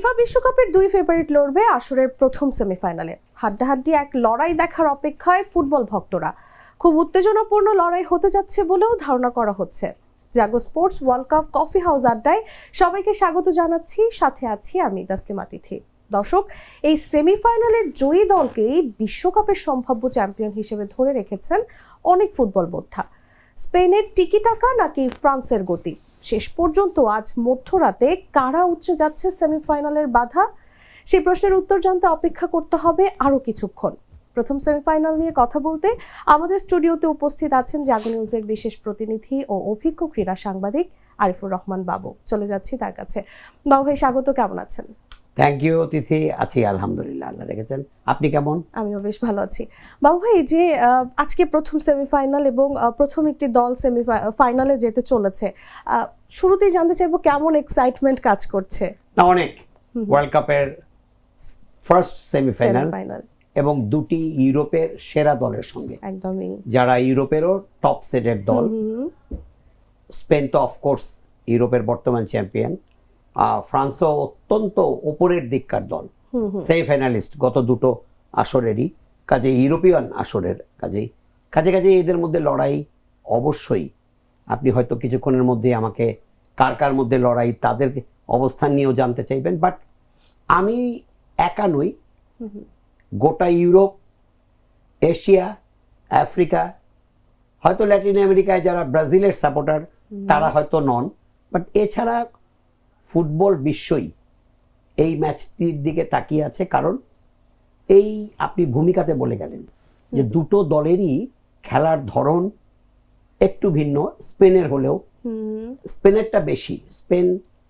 FIFA বিশ্বকাপের দুই favourite লড়বে আসরের প্রথম সেমিফাইনালে। হাড্ডাহাড্ডি এক লড়াই দেখার অপেক্ষায় ফুটবল ভক্তরা। খুব উত্তেজনাপূর্ণ লড়াই হতে যাচ্ছে বলেও ধারণা করা হচ্ছে। Jago sports world cup coffee house আড্ডায় সবাইকে স্বাগত জানাচ্ছি, সাথে আছি আমি তাসলিমা তিথি। দর্শক, এই সেমিফাইনালের জয়ী দলকেই বিশ্বকাপের সম্ভাব্য চ্যাম্পিয়ন হিসেবে ধরে রেখেছেন অনেক ফুটবল বোদ্ধা। স্পেনের টিকিটাকা নাকি ফ্রান্সের গতি? শেষ পর্যন্ত আজ মধ্যরাতে কারা উতরে যাচ্ছে সেমিফাইনালের বাধা? সেই প্রশ্নের উত্তর জানতে অপেক্ষা করতে হবে আরো কিছুক্ষণ। প্রথম সেমিফাইনাল নিয়ে কথা বলতে আমাদের স্টুডিওতে উপস্থিত আছেন জাগো নিউজের বিশেষ প্রতিনিধি ও অভিজ্ঞ ক্রীড়া সাংবাদিক আরিফুর রহমান বাবু। চলে যাচ্ছি তার কাছে। বাবু ভাই, স্বাগত, কেমন আছেন? থ্যাংক ইউ তিথি, আছি আলহামদুলিল্লাহ, আল্লাহ রেখেছেন। আপনি কেমন? আমিও বেশ ভালো আছি। বাবু ভাই, যে আজকে প্রথম সেমিফাইনাল এবং প্রথম একটি দল সেমিফাইনালে যেতে চলেছে, শুরুতেই জানতে চাইবো কেমন এক্সাইটমেন্ট কাজ করছে? না, অনেক। ওয়ার্ল্ড কাপের ফার্স্ট সেমিফাইনাল এবং দুটি ইউরোপের সেরা দলের সঙ্গে, একদমই যারা ইউরোপেরও টপ সেটের দল। স্পেন তো অফকোর্স ইউরোপের বর্তমান চ্যাম্পিয়ন, ফ্রান্সও অত্যন্ত ওপরের দিককার দল, সেমিফাইনালিস্ট গত দুটো আসরেরই। কাজে ইউরোপিয়ান আসরের কাজে এদের মধ্যে লড়াই অবশ্যই। আপনি হয়তো কিছুক্ষণের মধ্যে আমাকে কার মধ্যে লড়াই, তাদের অবস্থান নিয়েও জানতে চাইবেন। বাট আমি একা নই, গোটা ইউরোপ, এশিয়া, আফ্রিকা, হয়তো ল্যাটিন আমেরিকায় যারা ব্রাজিলের সাপোর্টার তারা হয়তো নন, বাট এছাড়া ফুটবল বিশ্বই এই ম্যাচটির দিকে তাকিয়ে আছে। কারণ এই আপনি ভূমিকাতে বলে গেলেন যে দুটো দলেরই খেলার ধরন একটু ভিন্ন। স্পেনের হলেও স্পেনেরটা বেশি, স্পেন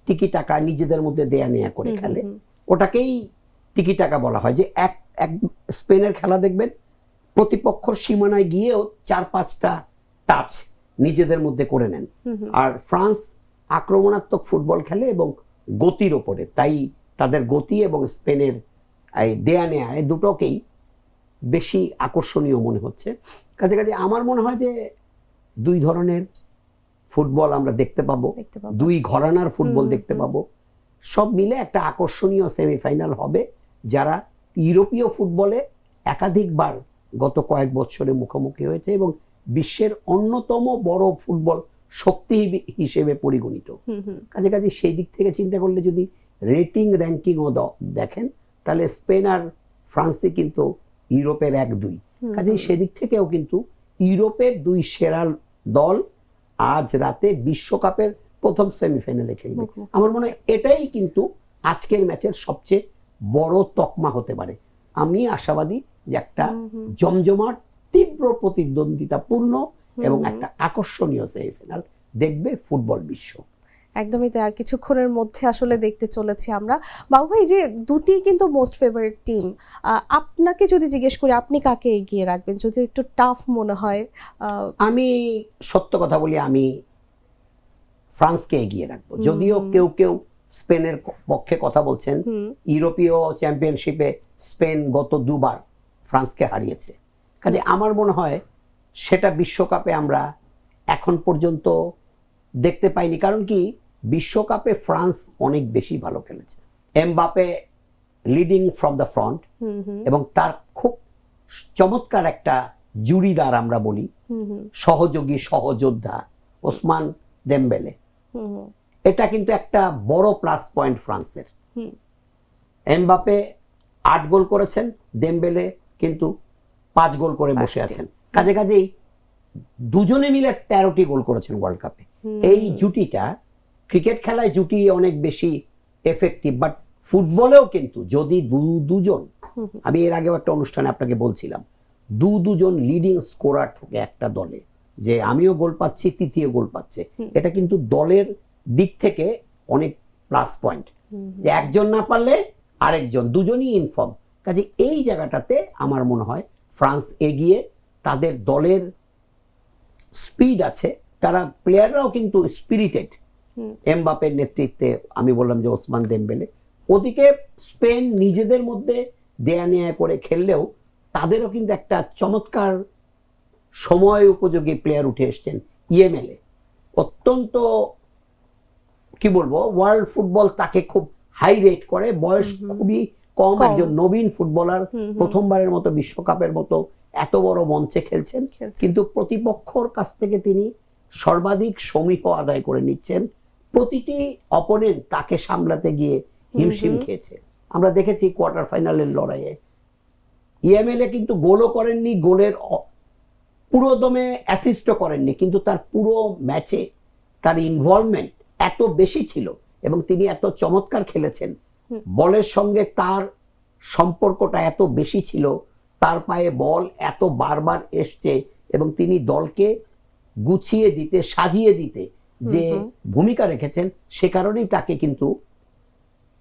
টিকি টাকা নিজেদের মধ্যে দেয়া নেয়া করে খেলে, ওটাকেই টিকি টাকা বলা হয়। যে এক স্পেনের খেলা দেখবেন প্রতিপক্ষ সীমানায় গিয়েও 4-5টা টাচ নিজেদের মধ্যে করে নেন। আর ফ্রান্স আক্রমণাত্মক ফুটবল খেলে এবং গতির ওপরে, তাই তাদের গতি এবং স্পেনের এই দেয়া নেয়া এই দুটোকেই বেশি আকর্ষণীয় মনে হচ্ছে। কাজে আমার মনে হয় যে দুই ধরনের ফুটবল আমরা দেখতে পাবো, দুই ঘরানার ফুটবল দেখতে পাবো। সব মিলে একটা আকর্ষণীয় সেমিফাইনাল হবে, যারা ইউরোপীয় ফুটবলে একাধিকবার গত কয়েক বছরে মুখোমুখি হয়েছে এবং বিশ্বের অন্যতম বড় ফুটবল শক্তি হিসেবে পরিগণিত। কাজে সেই দিক থেকে চিন্তা করলে যদি রেটিং র্যাঙ্কিংও দেখেন, তাহলে স্পেন আর ফ্রান্সই কিন্তু ইউরোপের 1-2। কাজেই সেদিক থেকেও কিন্তু ইউরোপের দুই সেরা দল আজ রাতে বিশ্বকাপের প্রথম সেমিফাইনালে খেলবে। আমার মনে হয় এটাই কিন্তু আজকের ম্যাচের সবচেয়ে বড় তকমা হতে পারে। আমি আশাবাদী যে একটা জমজমাট, তীব্র প্রতিদ্বন্দ্বিতাপূর্ণ এবং একটা আকর্ষণীয় সেমিফাইনাল দেখবে ফুটবল বিশ্ব। একদমই তাই। আর কিছুক্ষণের মধ্যে আসলে দেখতে চলেছি আমরা। বাবু ভাই, যে দুটি কিন্তু মোস্ট ফেভারিট টিম, আপনাকে যদি জিজ্ঞেস করি আপনি কাকে এগিয়ে রাখবেন, যদি একটু টাফ মনে হয়? আমি সত্য কথা বলি, আমি ফ্রান্সকে এগিয়ে রাখবো। যদিও কেউ স্পেনের পক্ষে কথা বলছেন। ইউরোপীয় চ্যাম্পিয়নশিপে স্পেন গত দুবার ফ্রান্সকে হারিয়েছে। কাজে আমার মনে হয় সেটা বিশ্বকাপে আমরা এখন পর্যন্ত দেখতে পাইনি। কারণ কি, বিশ্বকাপে ফ্রান্স অনেক বেশি ভালো খেলেছে। Mbappe leading from the front এবং তার খুব চমৎকার একটা জুড়িদার আমরা বলি, সহযোগী সহযোদ্ধা ওসমান দেমবেলে। এটা কিন্তু একটা বড় প্লাস পয়েন্ট ফ্রান্সের। এমবাপে 8 গোল করেছেন, দেমবেলে কিন্তু 5 গোল করে বসে আছেন। কাজেই দুজনে মিলে 13টি গোল করেছেন ওয়ার্ল্ড কাপে। এই জুটিটা ক্রিকেট খেলায় জুটি অনেক বেশি এফেক্টিভ, বাট ফুটবলেও কিন্তু যদি দুজন, আমি এর আগেও একটা অনুষ্ঠানে আপনাকে বলছিলাম, দুজন লিডিং স্কোরার থাকে একটা দলে, যে আমিও গোল পাচ্ছি, তৃতীয় গোল পাচ্ছে, এটা কিন্তু দলের দিক থেকে অনেক প্লাস পয়েন্ট। যে একজন না পারলে আরেকজন, দুজনই ইনফর্ম। কাজে এই জায়গাটাতে আমার মনে হয় ফ্রান্স এগিয়ে। তাদের দলের স্পিড আছে, তারা প্লেয়াররাও কিন্তু স্পিরিটেড। এমবাপের নেতৃত্বে আমি বললাম যে ওসমান দেমবেলে। ওদিকে স্পেন নিজেদের মধ্যে দেয়া নেয়া করে খেললেও তাদেরও কিন্তু একটা চমৎকার সময় উপযোগী প্লেয়ার উঠে এসছেন। ইএমএলএ অত্যন্ত কি বলবো, ওয়ার্ল্ড ফুটবল তাকে খুব হাই রেট করে, বয়স খুবই কম, একজন নবীন ফুটবলার, প্রথমবারের মতো বিশ্বকাপের মতো এত বড় মঞ্চে খেলছেন, কিন্তু প্রতিপক্ষর কাছ থেকে তিনি সর্বাধিক সমীহ আদায় করে নিচ্ছেন। প্রতিটি অপোনেন্ট তাকে সামলাতে গিয়ে হিমশিম খেয়েছে। আমরা দেখেছি কোয়ার্টার ফাইনালের লড়াইয়ে ইএমএলএ কিন্তু গোলও করেননি, গোলের পুরো দমে অ্যাসিস্টও করেননি, কিন্তু তার পুরো ম্যাচে তার ইনভলভমেন্ট এত বেশি ছিল এবং তিনি এত চমৎকার খেলেছেন, বলের সঙ্গে তার সম্পর্কটা এত বেশি ছিল, তার পায়ে বল এত বারবার এসছে এবং তিনি দলকে গুছিয়ে দিতে, সাজিয়ে দিতে যে ভূমিকা রেখেছেন, সে কারণেই তাকে কিন্তু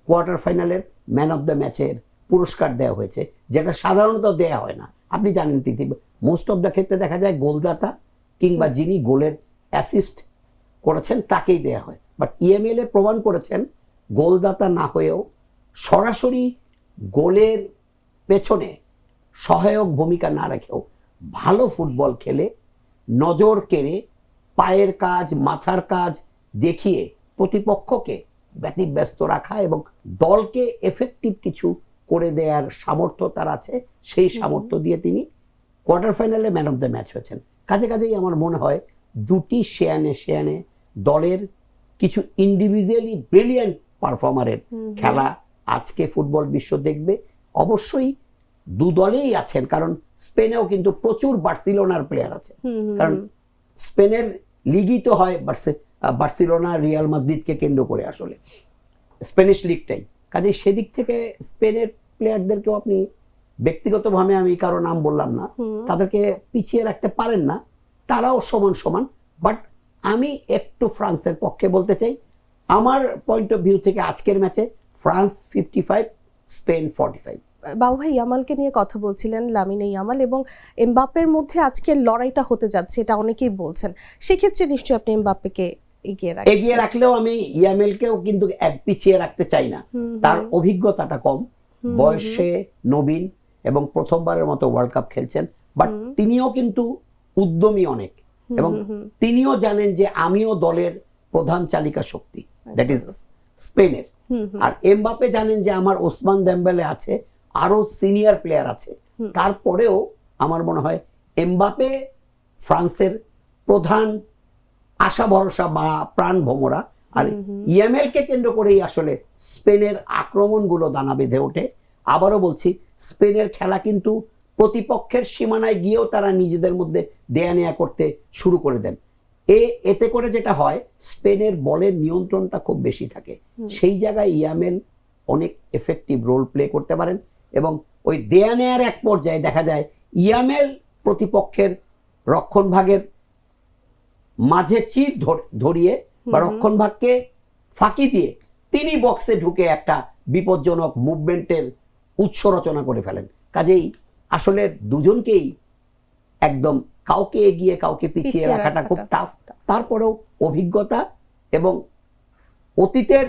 কোয়ার্টার ফাইনালের ম্যান অফ দ্য ম্যাচের পুরস্কার দেওয়া হয়েছে, যেটা সাধারণত দেয়া হয় না। আপনি জানেন পৃথিবী মোস্ট অফ দ্য ক্ষেত্রে দেখা যায় গোলদাতা কিংবা যিনি গোলের অ্যাসিস্ট করেছেন তাকেই দেয়া হয়, বাট ইএমএলএ প্রমাণ করেছেন গোলদাতা না হয়েও সরাসরি গোলের পেছনে সহায়ক ভূমিকা না রেখেও ভালো ফুটবল খেলে, নজর কেড়ে, পায়ের কাজ, মাথার কাজ দেখিয়ে প্রতিপক্ষকে ব্যতিব্যস্ত রাখা এবং দলকে এফেক্টিভ কিছু করে দেওয়ার সামর্থ্য তার আছে। সেই সামর্থ্য দিয়ে তিনি কোয়ার্টার ফাইনালে ম্যান অফ দ্য ম্যাচ হয়েছেন। কাজেই আমার মনে হয় দুটি শেয়ানে দলের কিছু ইন্ডিভিজুয়ালি ব্রিলিয়ান্ট পারফর্মারের খেলা আজকে ফুটবল বিশ্ব দেখবে। অবশ্যই দু দলেই আছেন, কারণ স্পেনেও কিন্তু প্রচুর বার্সেলোনার প্লেয়ার আছে, কারণ স্পেনের লিগই তো হয় বার্সেলোনা রিয়াল মাদ্রিদকে কেন্দ্র করে, আসলে স্পেনিশ লিগটাই। কাজেই সেদিক থেকে স্পেনের প্লেয়ারদেরকেও আপনি ব্যক্তিগতভাবে, আমি কারো নাম বললাম না, তাদেরকে পিছিয়ে রাখতে পারেন না, তারাও সমান সমান। বাট আমি একটু ফ্রান্সের পক্ষে বলতে চাই। আমার পয়েন্ট অফ ভিউ থেকে আজকের ম্যাচে ফ্রান্স 55, স্পেন 45। বাবু ভাই ইয়ামালকে নিয়ে কথা বলছিলেন, লামিনে ইয়ামাল এবং এমবাপ্পের মধ্যে আজকের লড়াইটা হতে যাচ্ছে, এটা অনেকেই বলছেন। সেক্ষেত্রে নিশ্চয়ই আপনি এমবাপ্পেকে এগিয়ে রাখলেও আমি ইয়ামেলকেও কিন্তু এক পিছিয়ে রাখতে চাই না। তার অভিজ্ঞতাটা কম, বয়সে নবীন এবং প্রথমবারের মতো ওয়ার্ল্ড কাপ খেলছেন, বাট তিনিও কিন্তু উদ্যমী অনেক এবং তিনিও জানেন যে আমিও দলের প্রধান চালিকা শক্তি, দ্যাট ইজ স্পেনের। আর এমবাপ্পে জানেন যে আমার ওসমান দেম্বেলে আছে, আরো সিনিয়র প্লেয়ার আছে, তারপরেও আমার মনে হয় এমবাপ্পে ফ্রান্সের প্রধান আশা ভরসা বা প্রাণ ভোমরা। আর ইএমএলকে কেন্দ্র করেই আসলে স্পেনের আক্রমণগুলো দানা বেঁধে ওঠে। আবারও বলছি, স্পেনের খেলা কিন্তু প্রতিপক্ষের সীমানায় গিয়েও তারা নিজেদের মধ্যে দেয়া নেয়া করতে শুরু করে দেন। এতে করে যেটা হয়, স্পেনের বলের নিয়ন্ত্রণটা খুব বেশি থাকে, সেই জায়গায় ইয়ামেল অনেক এফেক্টিভ রোল প্লে করতে পারেন এবং ওই দেয়া নেয়ার এক পর্যায়ে দেখা যায় ইয়ামেল প্রতিপক্ষের রক্ষণ ভাগের মাঝে চির ধরিয়ে বা রক্ষণ ভাগকে ফাঁকি দিয়ে তিনি বক্সে ঢুকে একটা বিপজ্জনক মুভমেন্টের উৎস রচনা করে ফেলেন। কাজেই আসলে দুজনকেই একদম কাউকে এগিয়ে কাউকে পিছিয়ে রাখাটা খুব টাফ। তারপরেও অভিজ্ঞতা এবং অতীতের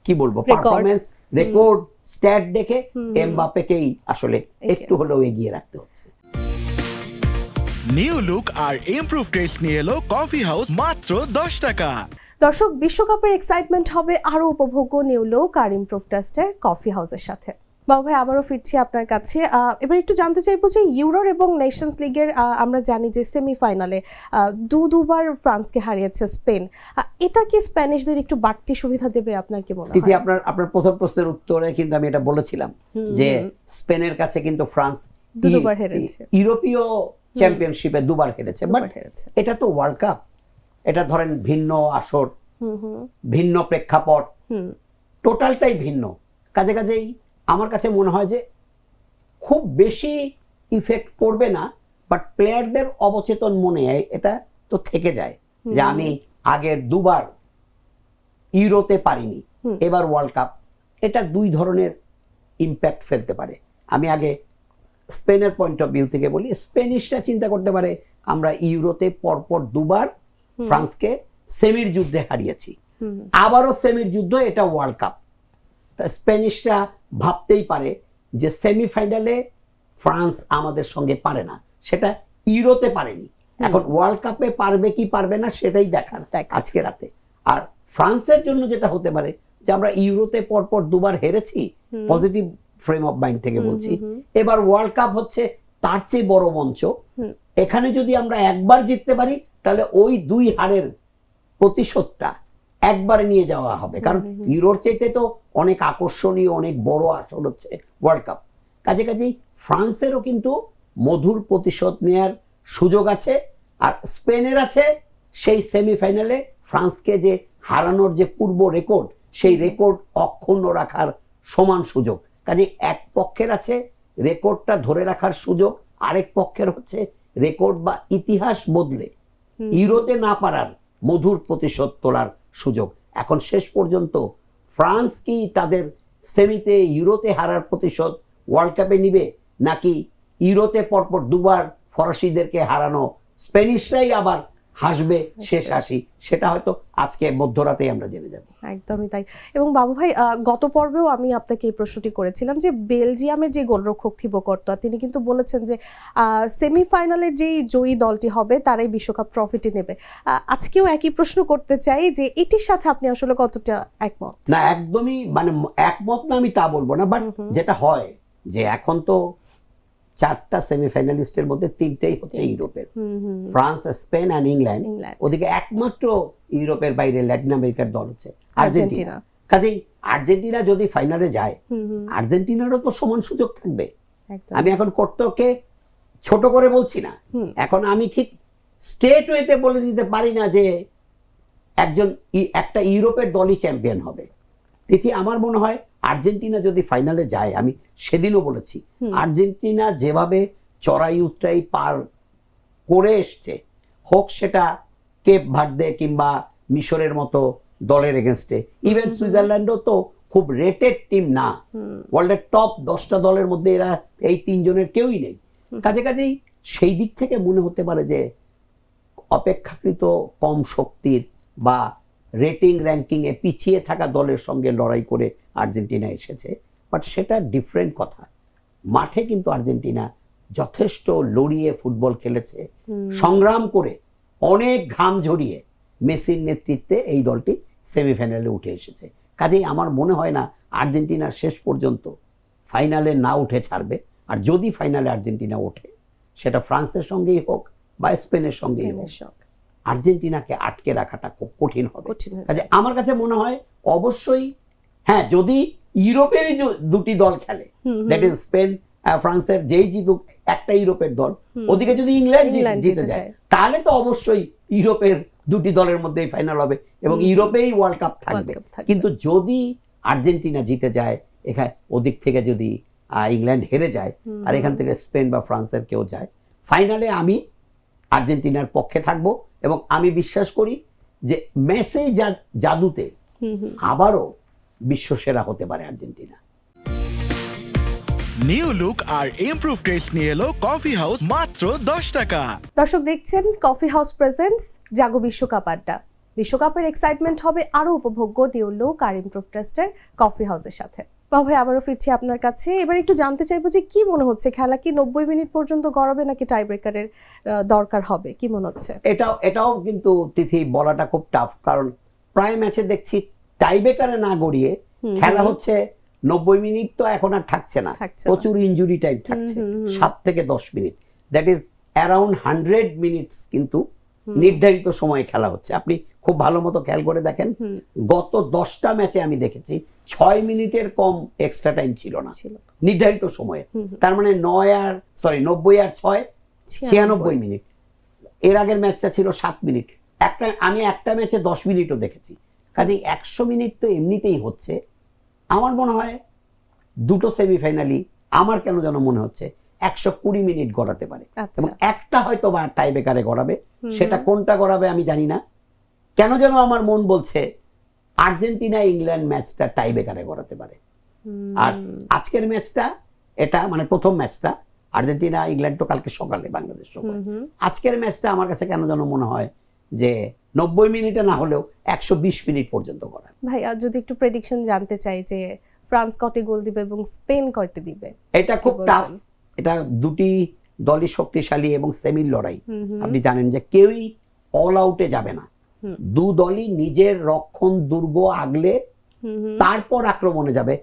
কি বলবো পারফরমেন্স, রেকর্ড, স্ট্যাট দেখে এমবাপ্পেকেই আসলে একটু হলেও এগিয়ে রাখতে হচ্ছে। নিউ লুক আর ইমপ্রুভ টেস্ট নিয়ে এলো কফি হাউস মাত্র 10 টাকা। দর্শক, বিশ্বকাপের এক্সাইটমেন্ট হবে আরো উপভোগ্য নিউ লুক আর ইমপ্রুভ টেস্টের কফি হাউসের সাথে। বাবু ভাই, আবারও ফিরছি আপনার কাছে। এবার একটু জানতে চাইবো যে ইউরোর এবং নেশনস লিগের আমরা জানি যে সেমিফাইনালে দুবার ফ্রান্সকে হারিয়েছে স্পেন। এটা কি স্প্যানিশদের একটু বাড়তি সুবিধা দেবে, আপনার কি মনে হয়? আপনার প্রথম প্রশ্নের উত্তরে কিন্তু আমি এটা বলেছিলাম যে স্পেনের কাছে কিন্তু ফ্রান্স দুবার হেরেছে, ইউরোপীয় চ্যাম্পিয়নশিপে দুবার হেরেছে। বাট এটা তো ওয়ার্ল্ড কাপ, এটা ধরেন ভিন্ন আসর, ভিন্ন প্রেক্ষাপট, টোটালটাই ভিন্ন। কাজেই আমার কাছে মনে হয় যে খুব বেশি ইফেক্ট পড়বে না, বাট প্লেয়ারদের অবচেতন মনে এটা তো থেকে যায় যে আমি আগের দুবার ইউরোতে পারিনি, এবার ওয়ার্ল্ড কাপ। এটা দুই ধরনের ইম্প্যাক্ট ফেলতে পারে। আমি আগে স্পেনের পয়েন্ট অফ ভিউ থেকে বলি। স্পেনিশরা চিন্তা করতে পারে আমরা ইউরোতে পরপর দুবার ফ্রান্সকে সেমির যুদ্ধে হারিয়েছি, আবারও সেমির যুদ্ধ, এটা ওয়ার্ল্ড কাপ। স্প্যানিশরা ভাবতেই পারে যে সেমিফাইনালে ফ্রান্স আমাদের সঙ্গে পারে না, সেটা ইউরোতে পারেনি, এখন ওয়ার্ল্ড কাপে পারবে কি পারবে না সেটাই দেখার আজকে রাতে। আর ফ্রান্সের জন্য যেটা হতে পারে, যে আমরা ইউরোতে পরপর দুবার হেরেছি, পজিটিভ ফ্রেম অফ মাইন্ড থেকে বলছি, এবার ওয়ার্ল্ড কাপ হচ্ছে তার চেয়ে বড় মঞ্চ, এখানে যদি আমরা একবার জিততে পারি তাহলে ওই 2 হারের প্রতিশোধটা একবারে নিয়ে যাওয়া হবে, কারণ ইউরোর চাইতে তো অনেক আকর্ষণীয়, অনেক বড় আসর হচ্ছে ওয়ার্ল্ড কাপ। কাজেই ফ্রান্সেরও কিন্তু মধুর প্রতিশোধ নেয়ার সুযোগ আছে, আর স্পেনের আছে সেই সেমিফাইনালে ফ্রান্সকে যে হারানোর যে পূর্ব রেকর্ড, সেই রেকর্ড অক্ষুণ্ণ রাখার সমান সুযোগ। কাজে এক পক্ষের আছে রেকর্ডটা ধরে রাখার সুযোগ, আরেক পক্ষের হচ্ছে রেকর্ড বা ইতিহাস বদলে ইউরোতে না পারার মধুর প্রতিশোধ তোলার সুযোগ। এখন শেষ পর্যন্ত ফ্রান্স কি তাদের সেমিতে ইউরোতে হারার প্রতিশোধ ওয়ার্ল্ড কাপে নিবে, নাকি ইউরোতে পরপর 2 বার ফরাসিদেরকে হারানো স্প্যানিশরাই আবার হাসবে শেষ হাসি, সেটা হয়তো আজকে মধ্যরাতেই আমরা জেনে যাব। একদমই তাই। এবং বাবু ভাই, গত পর্বেও আমি আপনাকে এই প্রশ্নটি করেছিলাম যে বেলজিয়ামের যে গোলরক্ষক থিবো কর্তোয়া, তিনি কিন্তু বলেছেন যে সেমিফাইনালের যেই জয়ী দলটি হবে তারাই বিশ্বকাপ ট্রফিটি নেবে। আজকেও একই প্রশ্ন করতে চাই যে এটির সাথে আপনি আসলে কতটা একমত? না, একদমই মানে একমত না আমি তা বলবো না, বাট যেটা হয় যে এখন তো 4টা সেমিফাইনালিস্টের মধ্যে 3টেই হচ্ছে ইউরোপের, ফ্রান্স, স্পেন আর ইংল্যান্ড। ওদিকে একমাত্র ইউরোপের বাইরে ল্যাটিন আমেরিকার দল হচ্ছে আর্জেন্টিনা। কাজেই আর্জেন্টিনা যদি ফাইনালে যায়, আর্জেন্টিনারও তো সমান সুযোগ থাকবে। আমি এখন কর্তোকে ছোট করে বলছি না, এখন আমি ঠিক স্ট্রেট ওয়েতে বলে দিতে পারি না যে একটা ইউরোপের দলই চ্যাম্পিয়ন হবে। তিথি, আমার মনে হয় আর্জেন্টিনা যদি ফাইনালে যায়, আমি সেদিনও বলেছি আর্জেন্টিনা যেভাবে চড়াই উতরাই পার করে এসছে, হোক সেটা কেপ ভার্দে কিংবা মিশরের মতো দলের এগেনস্টে, ইভেন সুইজারল্যান্ডও তো খুব রেটেড টিম না, ওয়ার্ল্ডের টপ 10টা দলের মধ্যে এরা এই 3 জনের কেউই নেই। কাজেই সেই দিক থেকে মনে হতে পারে যে অপেক্ষাকৃত কম শক্তির বা রেটিং র্যাঙ্কিং এ পিছিয়ে থাকা দলের সঙ্গে লড়াই করে আর্জেন্টিনা এসেছে, বাট সেটা ডিফারেন্ট কথা। মাঠে কিন্তু আর্জেন্টিনা যথেষ্ট লড়িয়ে ফুটবল খেলেছে, সংগ্রাম করে অনেক ঘাম ঝরিয়ে মেসির নেতৃত্বে এই দলটি সেমিফাইনালে উঠে এসেছে। কাজেই আমার মনে হয় না আর্জেন্টিনা শেষ পর্যন্ত ফাইনালে না উঠে ছাড়বে, আর যদি ফাইনালে আর্জেন্টিনা ওঠে সেটা ফ্রান্সের সঙ্গেই হোক বা স্পেনের সঙ্গেই হোক, আর্জেন্টিনাকে আটকে রাখাটা খুব কঠিন হবে। কাজে আমার কাছে মনে হয় অবশ্যই, হ্যাঁ, যদি ইউরোপেরই 2টি দল খেলে, দ্যাট ইজ স্পেন, ফ্রান্সের যেই জিতুক একটা ইউরোপের দল, ওদিকে যদি ইংল্যান্ড জিতে যায় তাহলে তো অবশ্যই ইউরোপের 2টি দলের মধ্যেই ফাইনাল হবে এবং ইউরোপেই ওয়ার্ল্ড কাপ থাকবে। কিন্তু যদি আর্জেন্টিনা জিতে যায়, এখানে ওদিক থেকে যদি ইংল্যান্ড হেরে যায় আর এখান থেকে স্পেন বা ফ্রান্সের কেউ যায়, ফাইনালে আমি আর্জেন্টিনার পক্ষে থাকবো এবং আমি বিশ্বাস করি যে মেসি জাদুতে আবারও বিশ্বসেরা হতে পারে আর্জেন্টিনা। নিউ লুক আর ইমপ্রুভ টেস্ট নিয়ে এলো কফি হাউস মাত্র 10 টাকা। দর্শক দেখছেন কফি হাউস প্রেজেন্টস জাগো বিশ্বকাপ আড্ডা। বিশ্বকাপের এক্সাইটমেন্ট হবে আরো উপভোগ্য নিউ লুক আর ইমপ্রুভ টেস্টের কফি হাউসের সাথে। বাবু ভাই, আবারও ফিরছি আপনার কাছে। এবার একটু জানতে চাইবো যে কি মনে হচ্ছে, খেলা কি 90 মিনিট পর্যন্ত গড়াবে নাকি টাই ব্রেকারের দরকার হবে, কি মনে হচ্ছে? এটাও কিন্তু তিথি বলাটা খুব টাফ, কারণ প্রায় ম্যাচে দেখছি টাই ব্রেকারে না গড়িয়ে খেলা হচ্ছে 90 মিনিট তো এখন আর থাকছে না, প্রচুর ইনজুরি টাইম থাকছে, 7 থেকে 10 minute, that is around 100 minutes কিন্তু নির্ধারিত সময়ে খেলা হচ্ছে। আপনি খুব ভালো মতো খেয়াল করে দেখেন, গত 10টা ম্যাচে আমি দেখেছি 6 মিনিটের কম এক্সট্রা টাইম ছিল না নির্ধারিত সময়ে। তার মানে 90 আর 6 96 মিনিট। এর আগের ম্যাচটা ছিল 7 মিনিট। আমি একটা ম্যাচে 10 মিনিটও দেখেছি। কাজেই 100 মিনিট তো এমনিতেই হচ্ছে। আমার মনে হয় 2টো সেমিফাইনালই আমার কেন যেন মনে হচ্ছে 120 মিনিট গড়াতে পারে, এবং একটা হয়তো বা টাই ব্রেকারে গড়াবে, সেটা কোনটা গড়াবে আমি জানি না। কেন যেন আমার মন বলছে আর্জেন্টিনা ইংল্যান্ড ম্যাচটা টাই ব্রেকারে গড়াতে পারে। আর আজকের ম্যাচটা, এটা মানে প্রথম ম্যাচটা আর্জেন্টিনা ইংল্যান্ড তো কালকে সকালে বাংলাদেশ সময়, আজকের ম্যাচটা আমার কাছে কেন যেন মনে হয় যে 90 মিনিটে না হলেও 120 মিনিট পর্যন্ত গড়া। ভাই, আর যদি একটু প্রেডিকশন জানতে চাই যে ফ্রান্স কয়টি গোল দিবে এবং স্পেন কয়টি দিবে? এটা খুব টাফ, এটা 2টি দলই শক্তিশালী এবং সেমির লড়াই। আপনি জানেন যে কেউই অল আউটে যাবে না, 2 দলই নিজের রক্ষণ দুর্গ আগলে তারপর আক্রমণে যাবে,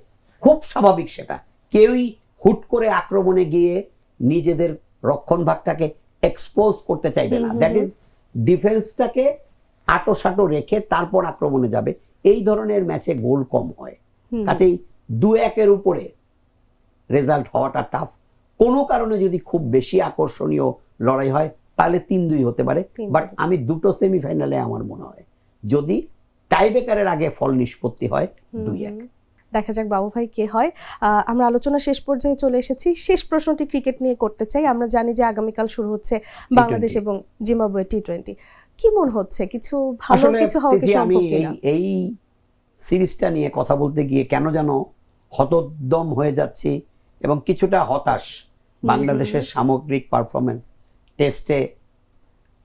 খুব স্বাভাবিক সেটা। কেউই হুট করে আক্রমণে গিয়ে নিজেদের রক্ষণভাগটাকে এক্সপোজ করতে চাইবে না। দ্যাট ইজ ডিফেন্সটাকে আটোসাটো রেখে তারপর আক্রমণে যাবে। এই ধরনের ম্যাচে গোল কম হয়, কাজেই 2-1 উপরে রেজাল্ট হওয়াটা টাফ। কোনো কারণে যদি খুব বেশি আকর্ষণীয় লড়াই হয় তাহলে 3-2 হতে পারে। বাট আমি দুটো সেমিফাইনালে আমার মনে হয় যদি টাইব্রেকারের আগে ফল নিষ্পত্তি হয় 2-1। দেখা যাক বাবু ভাই কে হয়। আমরা আলোচনা শেষ পর্যায়ে চলে এসেছি। শেষ প্রশ্নটি ক্রিকেট নিয়ে করতে চাই। আমরা জানি যে আগামীকাল শুরু হচ্ছে বাংলাদেশ এবং জিম্বাবুয়ে টি20। কি মনে হচ্ছে কিছু ভালো কিছু হওয়া কি সম্ভব কিনা? এই সিরিজটা নিয়ে কথা বলতে গিয়ে কেন যেন হতোদ্যম হয়ে যাচ্ছি এবং কিছুটা হতাশ। বাংলাদেশের সামগ্রিক পারফরমেন্স টেস্টে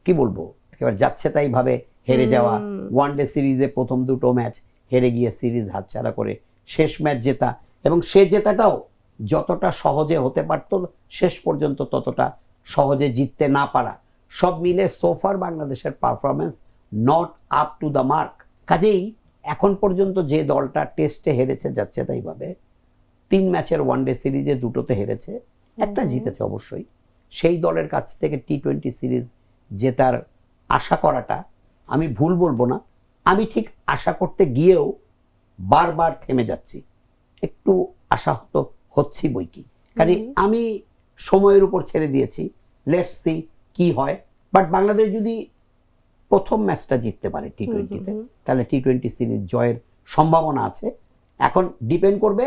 কি বলবো, একেবারে যাচ্ছে তাই ভাবে হেরে যাওয়া, ওয়ানডে সিরিজে প্রথম দুটো ম্যাচ হেরে গিয়ে সিরিজ হাতছাড়া করে শেষ ম্যাচ জেতা, এবং সে জেতাটাও যতটা সহজে হতে পারত শেষ পর্যন্ত ততটা সহজে জিততে না পারা, সব মিলে সোফার বাংলাদেশের performance not up to the mark. কাজেই এখন পর্যন্ত যে দলটা টেস্টে হেরেছে যাচ্ছে তাই ভাবে, 3 ম্যাচের ওয়ানডে সিরিজে দুটোতে হেরেছে, একটা জিতেছে অবশ্যই, সেই দলের কাছ থেকে টি20 সিরিজ জেতার আশা করাটা আমি ভুল বলবো না। আমি ঠিক আশা করতে গিয়েও বারবার থেমে যাচ্ছি, একটু আশাহত হচ্ছি বই কি। কাজে আমি সময়ের উপর ছেড়ে দিয়েছি, লেটস সি কি হয়। বাট বাংলাদেশ যদি প্রথম ম্যাচটা জিততে পারে টি20তে তাহলে টি20 সিরিজ জয়ের সম্ভাবনা আছে। এখন ডিপেন্ড করবে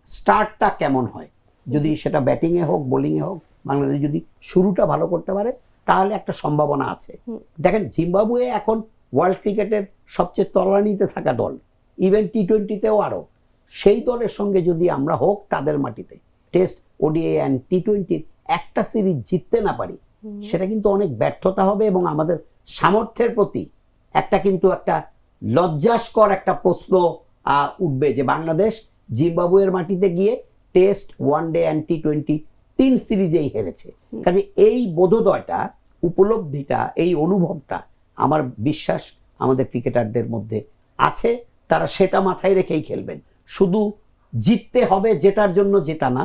স্টার্টটা কেমন হয়। যদি সেটা ব্যাটিংয়ে হোক বোলিংয়ে হোক, বাংলাদেশ যদি শুরুটা ভালো করতে পারে তাহলে একটা সম্ভাবনা আছে। দেখেন জিম্বাবুয়ে এখন ওয়ার্ল্ড ক্রিকেটের সবচেয়ে তলানিতে থাকা দল, ইভেন টি20তেও আরো। সেই দলের সঙ্গে যদি আমরা হোক তাদের মাটিতে টেস্ট, ওডিআই অ্যান্ড টি20 একটা সিরিজ জিততে না পারি, সেটা কিন্তু অনেক ব্যর্থতা হবে এবং আমাদের সামর্থ্যের প্রতি একটা লজ্জাস্কর একটা প্রশ্ন উঠবে যে বাংলাদেশ জিম্বাবুয়ের মাটিতে গিয়ে টেস্ট, ওয়ানডে অ্যান্ড টি20 3 সিরিজেই হেরেছে। কাজে এই বোধোদয়টা, উপলব্ধিটা, এই অনুভবটা আমার বিশ্বাস আমাদের ক্রিকেটারদের মধ্যে আছে। তারা সেটা মাথায় রেখেই খেলবেন। শুধু জিততে হবে জেতার জন্য জেতা না,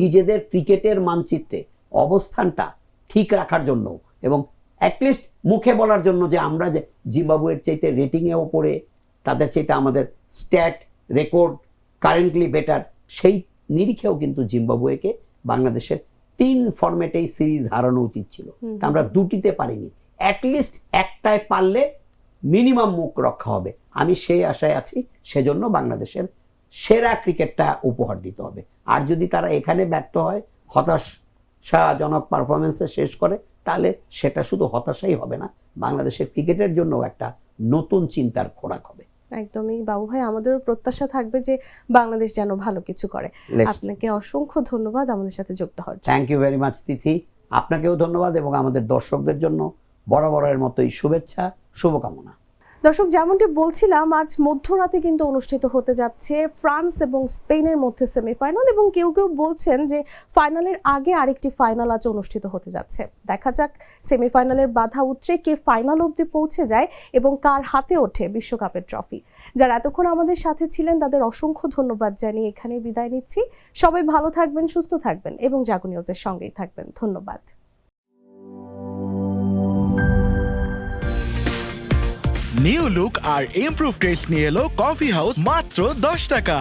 নিজেদের ক্রিকেটের মানচিত্রে অবস্থানটা ঠিক রাখার জন্য এবং অ্যাটলিস্ট মুখে বলার জন্য যে আমরা যে জিম্বাবুয়ের চাইতে রেটিংয়ে ওপরে, তাদের চাইতে আমাদের স্ট্যাট রেকর্ড কারেন্টলি বেটার, সেই নিরিখেও কিন্তু জিম্বাবুয়েকে বাংলাদেশের 3 ফরম্যাটেই সিরিজ হারানো উচিত ছিল। আমরা দুটিতে পারিনি, অ্যাটলিস্ট একটায় পারলে মিনিমাম মুখ রক্ষা হবে। আমি সেই আশায় আছি, সেজন্য বাংলাদেশের সেরা ক্রিকেটটা উপহার দিতে হবে। আর যদি তারা এখানে ব্যর্থ হয়, হতাশাজনক পারফরমেন্সে শেষ করে, তাহলে সেটা শুধু হতাশাই হবে না, বাংলাদেশের ক্রিকেটের জন্য একটা নতুন চিন্তার খোরাক হবে। একদমই বাবু ভাই, আমাদেরও প্রত্যাশা থাকবে যে বাংলাদেশ যেন ভালো কিছু করে। আপনাকে অসংখ্য ধন্যবাদ আমাদের সাথে যুক্ত হওয়ার জন্য। থ্যাংক ইউ ভেরি মাচ তিথি, আপনাকেও ধন্যবাদ এবং আমাদের দর্শকদের জন্য বরাবরের মতোই শুভেচ্ছা, শুভকামনা। দর্শক, যেমনটি বলছিলাম, আজ মধ্যরাতে কিন্তু অনুষ্ঠিত হতে যাচ্ছে ফ্রান্স এবং স্পেনের মধ্যে সেমিফাইনাল, এবং কেউ কেউ বলছেন যে ফাইনালের আগে আরেকটি ফাইনাল আজ অনুষ্ঠিত হতে যাচ্ছে। দেখা যাক সেমিফাইনালের বাধা উতরে কে ফাইনাল অবধি পৌঁছে যায় এবং কার হাতে ওঠে বিশ্বকাপের ট্রফি। যারা এতক্ষণ আমাদের সাথে ছিলেন তাদের অসংখ্য ধন্যবাদ জানিয়ে এখানে বিদায় নিচ্ছি। সবাই ভালো থাকবেন, সুস্থ থাকবেন এবং জাগো নিউজের সঙ্গেই থাকবেন। ধন্যবাদ। নিউ লুক আর ইমপ্রুভ টেস্ট নিয়ে এলো কফি হাউস মাত্র 10 টাকা।